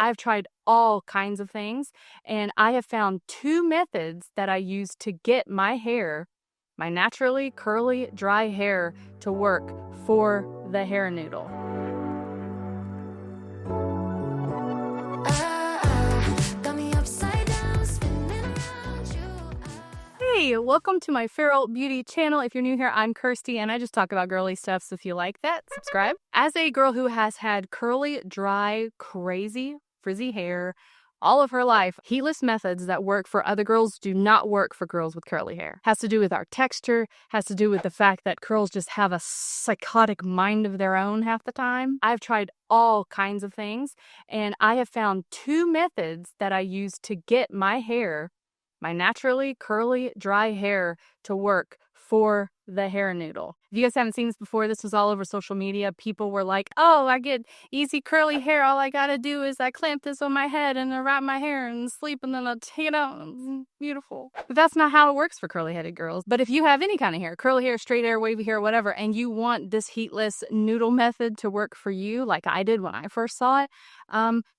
I've tried all kinds of things, and I have found two methods that I use to get my hair, my naturally curly, dry hair, to work for the hair noodle. Hey, welcome to my Feral Beauty channel. If you're new here, I'm Kirsty, and I just talk about girly stuff, so if you like that, subscribe. As a girl who has had curly, dry, crazy, frizzy hair all of her life, heatless methods that work for other girls do not work for girls with curly hair. Has to do with our texture, has to do with the fact that curls just have a psychotic mind of their own half the time. I've tried all kinds of things, and I have found two methods that I use to get my hair, my naturally curly, dry hair, to work for the hair noodle. If you guys haven't seen this before, this was all over social media. People were like, oh, I get easy curly hair. All I gotta do is I clamp this on my head and I wrap my hair and sleep, and then I'll take it out. It's beautiful. But that's not how it works for curly-headed girls. But if you have any kind of hair, curly hair, straight hair, wavy hair, whatever, and you want this heatless noodle method to work for you, like I did when I first saw it,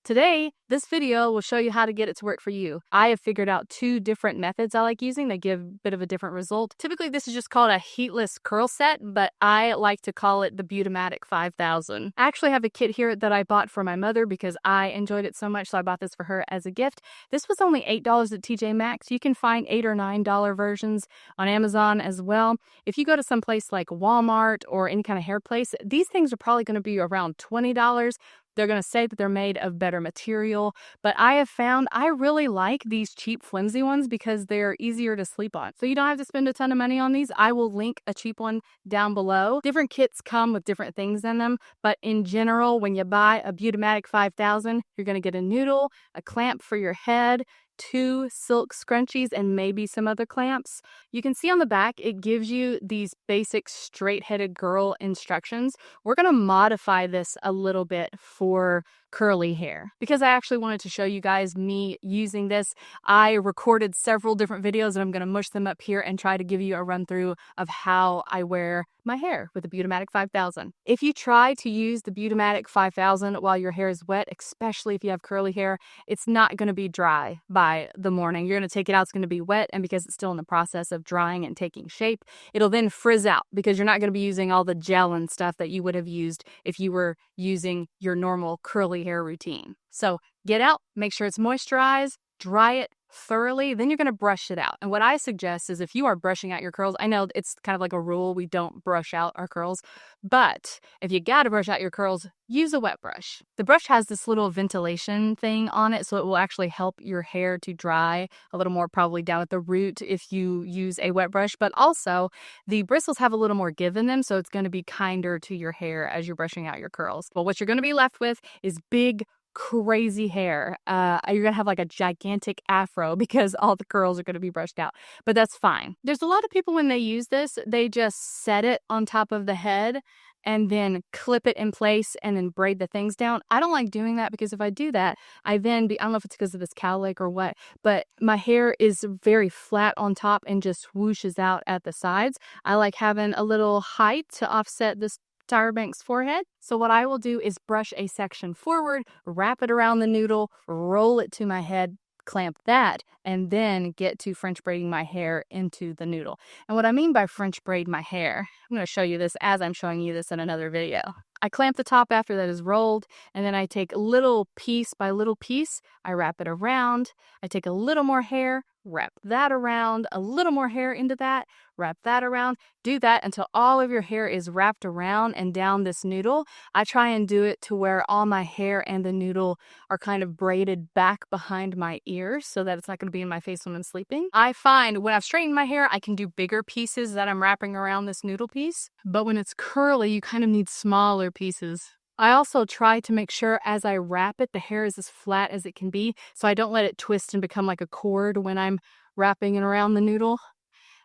today, this video will show you how to get it to work for you. I have figured out two different methods I like using that give a bit of a different result. Typically, this is just called a heatless curl set, but I like to call it the Beaut-O-Matic 5000. I actually have a kit here that I bought for my mother because I enjoyed it so much, so I bought this for her as a gift. This was only $8 at TJ Maxx. You can find $8 or $9 versions on Amazon as well. If you go to some place like Walmart or any kind of hair place, these things are probably going to be around $20. They're going to say that they're made of better material, but I have found I really like these cheap flimsy ones because they're easier to sleep on. So you don't have to spend a ton of money on these. I will link a cheap one down below. Different kits come with different things in them, but in general, when you buy a Beaut-O-Matic 5000, you're going to get a noodle, a clamp for your head, 2 silk scrunchies, and maybe some other clamps. You can see on the back, it gives you these basic straight-headed girl instructions. We're going to modify this a little bit for curly hair because I actually wanted to show you guys me using this. I recorded several different videos and I'm going to mush them up here and try to give you a run through of how I wear my hair with the Beaut-O-Matic 5000. If you try to use the Beaut-O-Matic 5000 while your hair is wet, especially if you have curly hair, it's not going to be dry by the morning. You're going to take it out, it's going to be wet, and because it's still in the process of drying and taking shape, it'll then frizz out because you're not going to be using all the gel and stuff that you would have used if you were using your normal curly hair routine. So get out, make sure it's moisturized, dry it thoroughly, then you're going to brush it out. And what I suggest is if you are brushing out your curls, I know it's kind of like a rule, we don't brush out our curls, but if you got to brush out your curls, use a wet brush. The brush has this little ventilation thing on it, so it will actually help your hair to dry a little more, probably down at the root if you use a wet brush, but also the bristles have a little more give in them, so it's going to be kinder to your hair as you're brushing out your curls. Well, what you're going to be left with is big, crazy hair. You're gonna have like a gigantic afro because all the curls are gonna be brushed out, but that's fine. There's a lot of people when they use this, they just set it on top of the head and then clip it in place and then braid the things down. I don't like doing that because if I do that, I don't know if it's because of this cowlick or what, but my hair is very flat on top and just whooshes out at the sides. I like having a little height to offset this Tyra Banks' forehead. So what I will do is brush a section forward, wrap it around the noodle, roll it to my head, clamp that, and then get to French braiding my hair into the noodle. And what I mean by French braid my hair, I'm going to show you this as I'm showing you this in another video. I clamp the top after that is rolled, and then I take little piece by little piece, I wrap it around, I take a little more hair, wrap that around, a little more hair into that, wrap that around. Do that until all of your hair is wrapped around and down this noodle. I try and do it to where all my hair and the noodle are kind of braided back behind my ears so that it's not going to be in my face when I'm sleeping. I find when I've straightened my hair, I can do bigger pieces that I'm wrapping around this noodle piece. But when it's curly, you kind of need smaller pieces. I also try to make sure as I wrap it, the hair is as flat as it can be, so I don't let it twist and become like a cord when I'm wrapping it around the noodle.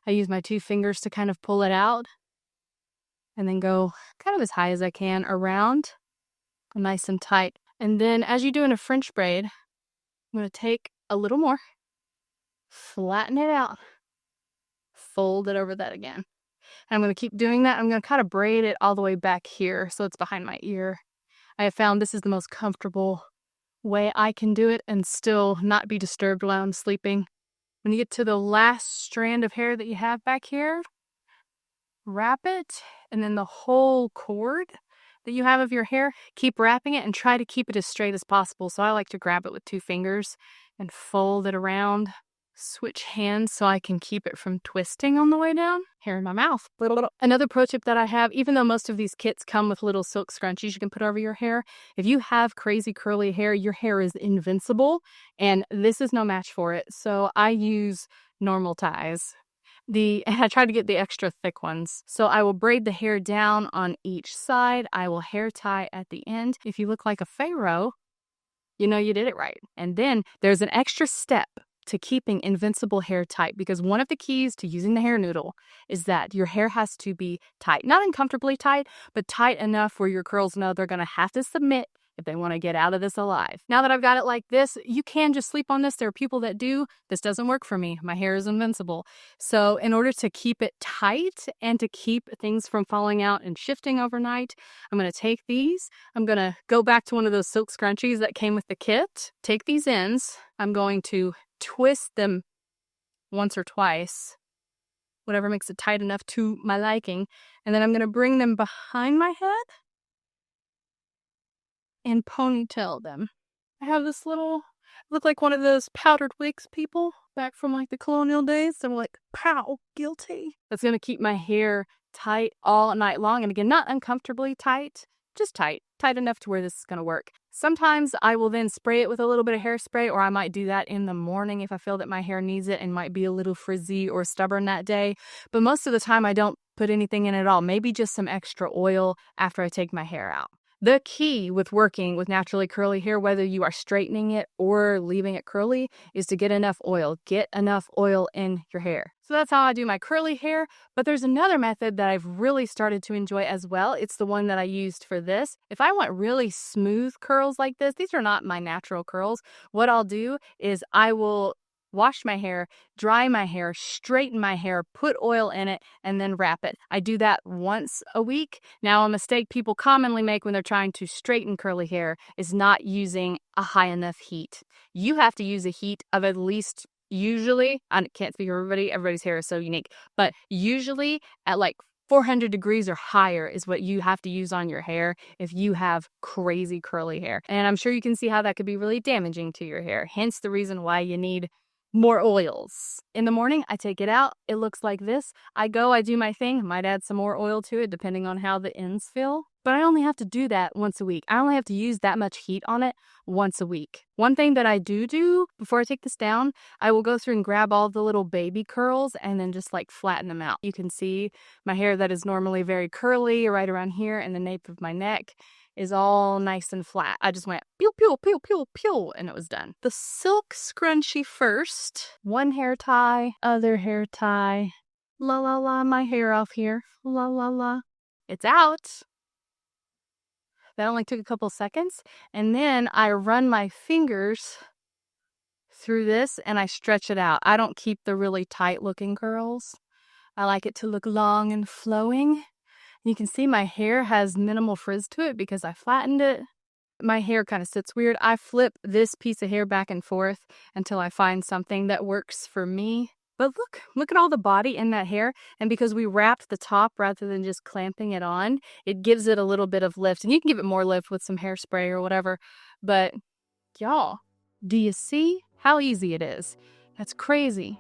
I use my 2 fingers to kind of pull it out and then go kind of as high as I can around, nice and tight. And then as you do in a French braid, I'm going to take a little more, flatten it out, fold it over that again. And I'm going to keep doing that. I'm going to kind of braid it all the way back here so it's behind my ear. I have found this is the most comfortable way I can do it and still not be disturbed while I'm sleeping. When you get to the last strand of hair that you have back here, wrap it, and then the whole cord that you have of your hair, keep wrapping it and try to keep it as straight as possible. So I like to grab it with 2 fingers and fold it around. Switch hands so I can keep it from twisting on the way down. Hair in my mouth. Another pro tip that I have, even though most of these kits come with little silk scrunchies you can put over your hair, if you have crazy curly hair, your hair is invincible, and this is no match for it. So I use normal ties. I try to get the extra thick ones. So I will braid the hair down on each side. I will hair tie at the end. If you look like a pharaoh, you know you did it right. And then there's an extra step to keeping invincible hair tight, because one of the keys to using the hair noodle is that your hair has to be tight. Not uncomfortably tight, but tight enough where your curls know they're going to have to submit if they want to get out of this alive. Now that I've got it like this, you can just sleep on this. There are people that do. This doesn't work for me. My hair is invincible. So in order to keep it tight and to keep things from falling out and shifting overnight, I'm going to take these. I'm going to go back to one of those silk scrunchies that came with the kit. Take these ends. I'm going to twist them once or twice, whatever makes it tight enough to my liking. And then I'm going to bring them behind my head and ponytail them. I have this look like one of those powdered wigs people back from like the colonial days. I'm like, pow, guilty. That's going to keep my hair tight all night long. And again, not uncomfortably tight, just tight enough to where this is going to work. Sometimes I will then spray it with a little bit of hairspray, or I might do that in the morning if I feel that my hair needs it and might be a little frizzy or stubborn that day. But most of the time I don't put anything in at all. Maybe just some extra oil after I take my hair out. The key with working with naturally curly hair, whether you are straightening it or leaving it curly, is to get enough oil. Get enough oil in your hair. So that's how I do my curly hair. But there's another method that I've really started to enjoy as well. It's the one that I used for this. If I want really smooth curls like this, these are not my natural curls. What I'll do is I will wash my hair, dry my hair, straighten my hair, put oil in it, and then wrap it. I do that once a week. Now, a mistake people commonly make when they're trying to straighten curly hair is not using a high enough heat. You have to use a heat of at least, usually, I can't speak for everybody, everybody's hair is so unique, but usually at like 400 degrees or higher is what you have to use on your hair if you have crazy curly hair. And I'm sure you can see how that could be really damaging to your hair. Hence the reason why you need more oils. In the morning, I take it out. It looks like this. I do my thing. Might add some more oil to it depending on how the ends feel. But I only have to do that once a week. I only have to use that much heat on it once a week. One thing that I do before I take this down, I will go through and grab all the little baby curls and then just like flatten them out. You can see my hair that is normally very curly right around here and the nape of my neck is all nice and flat. I just went pew, pew, pew, pew, pew, and it was done. The silk scrunchie first. One hair tie, other hair tie. La la la, my hair off here. La la la. It's out. That only took a couple seconds. And then I run my fingers through this and I stretch it out. I don't keep the really tight looking curls. I like it to look long and flowing. You can see my hair has minimal frizz to it because I flattened it. My hair kind of sits weird. I flip this piece of hair back and forth until I find something that works for me. But look at all the body in that hair. And because we wrapped the top rather than just clamping it on, it gives it a little bit of lift. And you can give it more lift with some hairspray or whatever. But y'all, do you see how easy it is? That's crazy.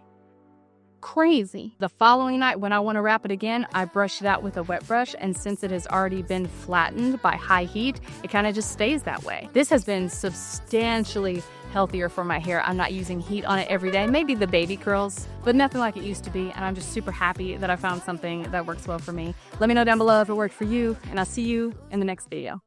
Crazy. The following night when I want to wrap it again, I brush it out with a wet brush, and since it has already been flattened by high heat, it kind of just stays that way. This has been substantially healthier for my hair. I'm not using heat on it every day, maybe the baby curls, but nothing like it used to be, and I'm just super happy that I found something that works well for me. Let me know down below if it worked for you, and I'll see you in the next video.